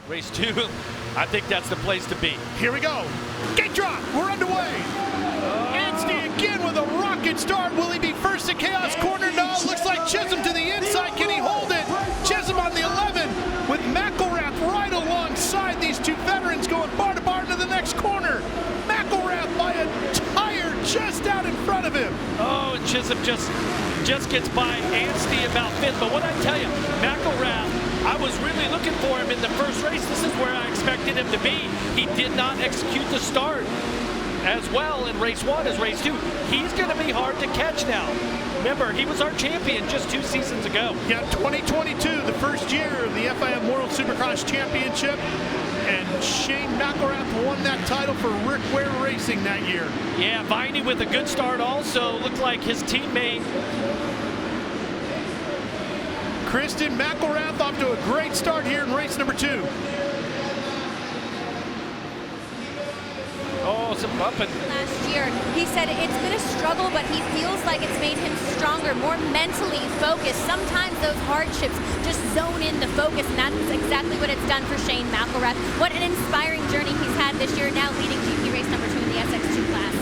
Race 2, I think that's the place to be. Here we go. Gate drop. We're underway. Anstey again with a rocket start. Will he be first at Chaos Corner? No. Looks like Chisholm to the inside. Can he hold it? Chisholm on the 11 with McElrath right alongside these two veterans going bar to bar into the next corner. McElrath by a tire just out in front of him. Oh, and Chisholm just gets by Anstey about fifth. But what I tell you, McElrath, I was really looking for him in the first race. This is where I expected him to be. He did not execute the start as well in race 1 as race 2. He's going to be hard to catch now. Remember, he was our champion just 2 seasons ago. Yeah, 2022, the first year of the FIM World Supercross Championship. And Shane McElrath won that title for Rick Ware Racing that year. Yeah, Viney with a good start also. Looked like his teammate Kristen McElrath off to a great start here in race number 2. Oh, some bumping. Last year, he said it's been a struggle, but he feels like it's made him stronger, more mentally focused. Sometimes those hardships just zone in the focus, and that's exactly what it's done for Shane McElrath. What an inspiring journey he's had this year, now leading GP race number 2 in the SX2 class.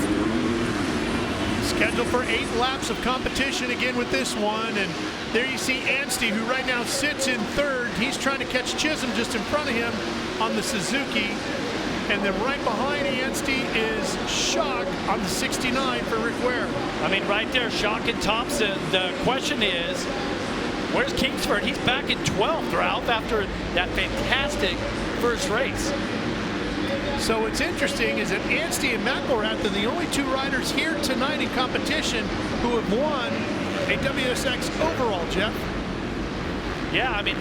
Scheduled for 8 laps of competition again with this one, and there you see Anstey, who right now sits in 3rd. He's trying to catch Chisholm just in front of him on the Suzuki. And then right behind Anstey is Schock on the 69 for Rick Ware. I mean, right there, Schock and Thompson. The question is, where's Kingsford? He's back in 12th, Ralph, after that fantastic first race. So what's interesting is that Anstey and McElrath are the only 2 riders here tonight in competition who have won a WSX overall, Jeff. Yeah, I mean,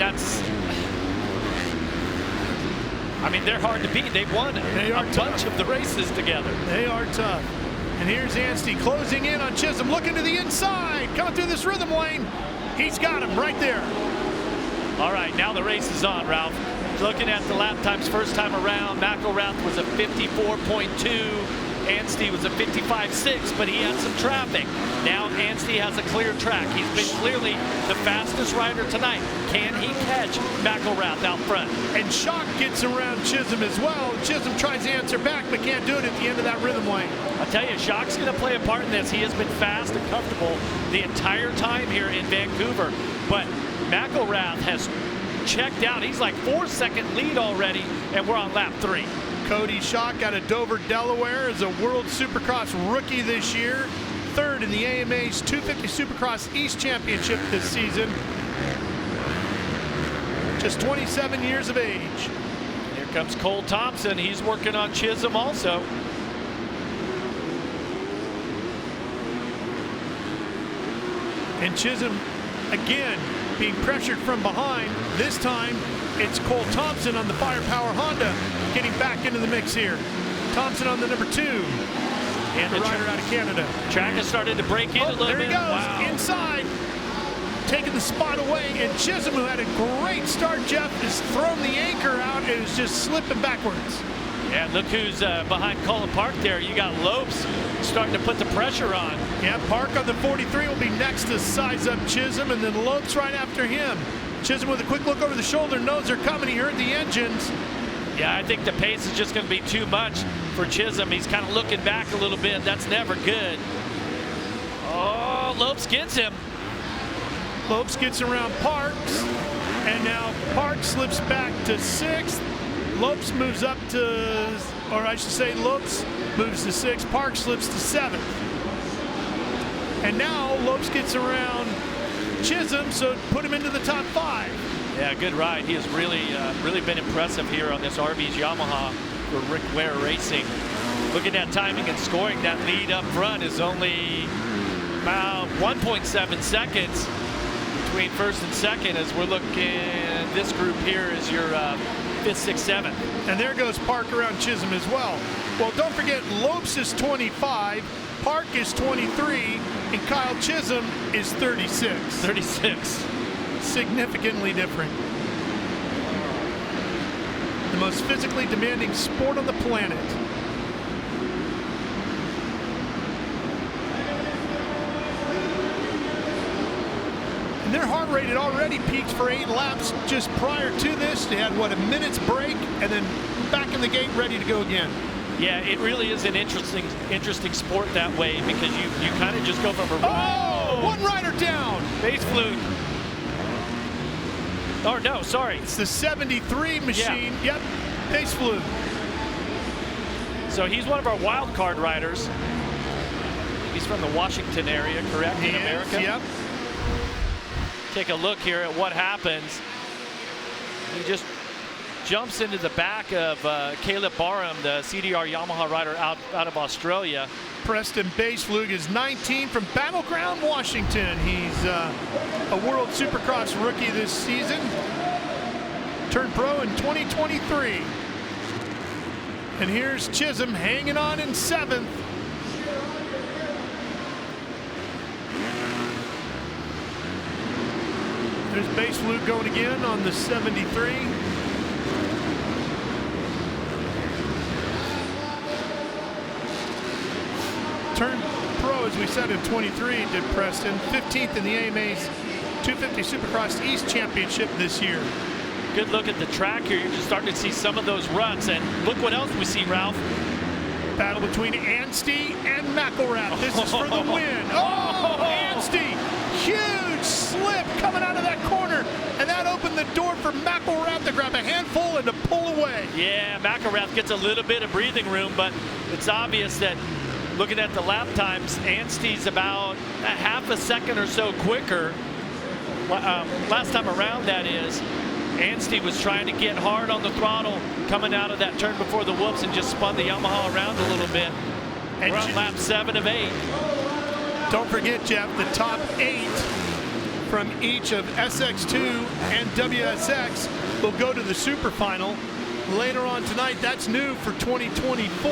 they're hard to beat. They've won a bunch of the races together. They are tough. And here's Anstey closing in on Chisholm, looking to the inside, coming through this rhythm lane. He's got him right there. All right, now the race is on, Ralph. Looking at the lap times first time around, McElrath was a 54.2. Anstey was a 55.6, but he had some traffic. Now Anstey has a clear track. He's been clearly the fastest rider tonight. Can he catch McElrath out front? And Schock gets around Chisholm as well. Chisholm tries to answer back, but can't do it at the end of that rhythm lane. I'll tell you, Schock's going to play a part in this. He has been fast and comfortable the entire time here in Vancouver, but McElrath has checked out. He's like 4-second lead already, and we're on lap 3. Cody Schock out of Dover, Delaware, is a World Supercross rookie this year. 3rd in the AMA's 250 Supercross East Championship this season. Just 27 years of age. Here comes Cole Thompson. He's working on Chisholm also. And Chisholm, again, being pressured from behind. This time, it's Cole Thompson on the Firepower Honda getting back into the mix here. Thompson on the number 2. And the rider out of Canada. Track has started to break in a little bit. There he goes, wow. Inside, taking the spot away. And Chisholm, who had a great start, Jeff, has thrown the anchor out and is just slipping backwards. Yeah, look who's behind Colin Park there. You got Lopes starting to put the pressure on. Yeah, Park on the 43 will be next to size up Chisholm, and then Lopes right after him. Chisholm with a quick look over the shoulder, knows they're coming. He heard the engines. Yeah, I think the pace is just going to be too much for Chisholm. He's kind of looking back a little bit. That's never good. Oh, Lopes gets him. Lopes gets around Parks, and now Parks slips back to 6th. Lopes moves up to, or I should say Lopes moves to 6th. Parks slips to 7th. And now Lopes gets around Chisholm, so put him into the top 5. Yeah, good ride. He has really been impressive here on this RB's Yamaha for Rick Ware Racing. Looking at timing and scoring, that lead up front is only about 1.7 seconds between 1st and 2nd as we're looking. This group here is your 5th, 6th, 7th. And there goes Park around Chisholm as well. Well, don't forget, Lopes is 25, Park is 23, and Kyle Chisholm is 36. 36. Significantly different. The most physically demanding sport on the planet. And And their heart rate had already peaked for 8 laps just prior to this. They had, what, a minute's break, and then back in the gate, ready to go again. Yeah, it really is an interesting sport that way, because you kind of just go from a... Oh, one rider down. Base fluke. Oh, no, sorry. It's the 73 machine. Yeah. Yep, base fluke. So he's one of our wild card riders. He's from the Washington area, correct, in America? Yep. Take a look here at what happens. He just jumps into the back of Caleb Barham, the CDR Yamaha rider out of Australia. Preston Baseflug is 19 from Battleground, Washington. He's a World Supercross rookie this season. Turned pro in 2023. And here's Chisholm hanging on in 7th. There's Baseflug going again on the 73. Turned pro, as we said, in 23, did Preston. 15th in the AMA's 250 Supercross East Championship this year. Good look at the track here. You're just starting to see some of those ruts. And look what else we see, Ralph. Battle between Anstey and McElrath. This is for the win. Oh, Anstey! Huge slip coming out of that corner. And that opened the door for McElrath to grab a handful and to pull away. Yeah, McElrath gets a little bit of breathing room, but it's obvious that looking at the lap times, Anstey's about a half a second or so quicker. Last time around, that is. Anstey was trying to get hard on the throttle coming out of that turn before the whoops and just spun the Yamaha around a little bit. And we're on lap 7 of 8. Don't forget, Jeff, the top 8 from each of SX2 and WSX will go to the Super Final later on tonight. That's new for 2024.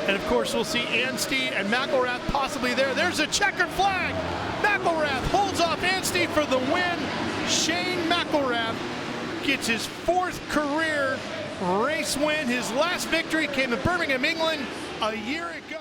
And of course, we'll see Anstey and McElrath possibly there. There's a checkered flag. McElrath holds off Anstey for the win. Shane McElrath gets his 4th career race win. His last victory came in Birmingham, England, a year ago.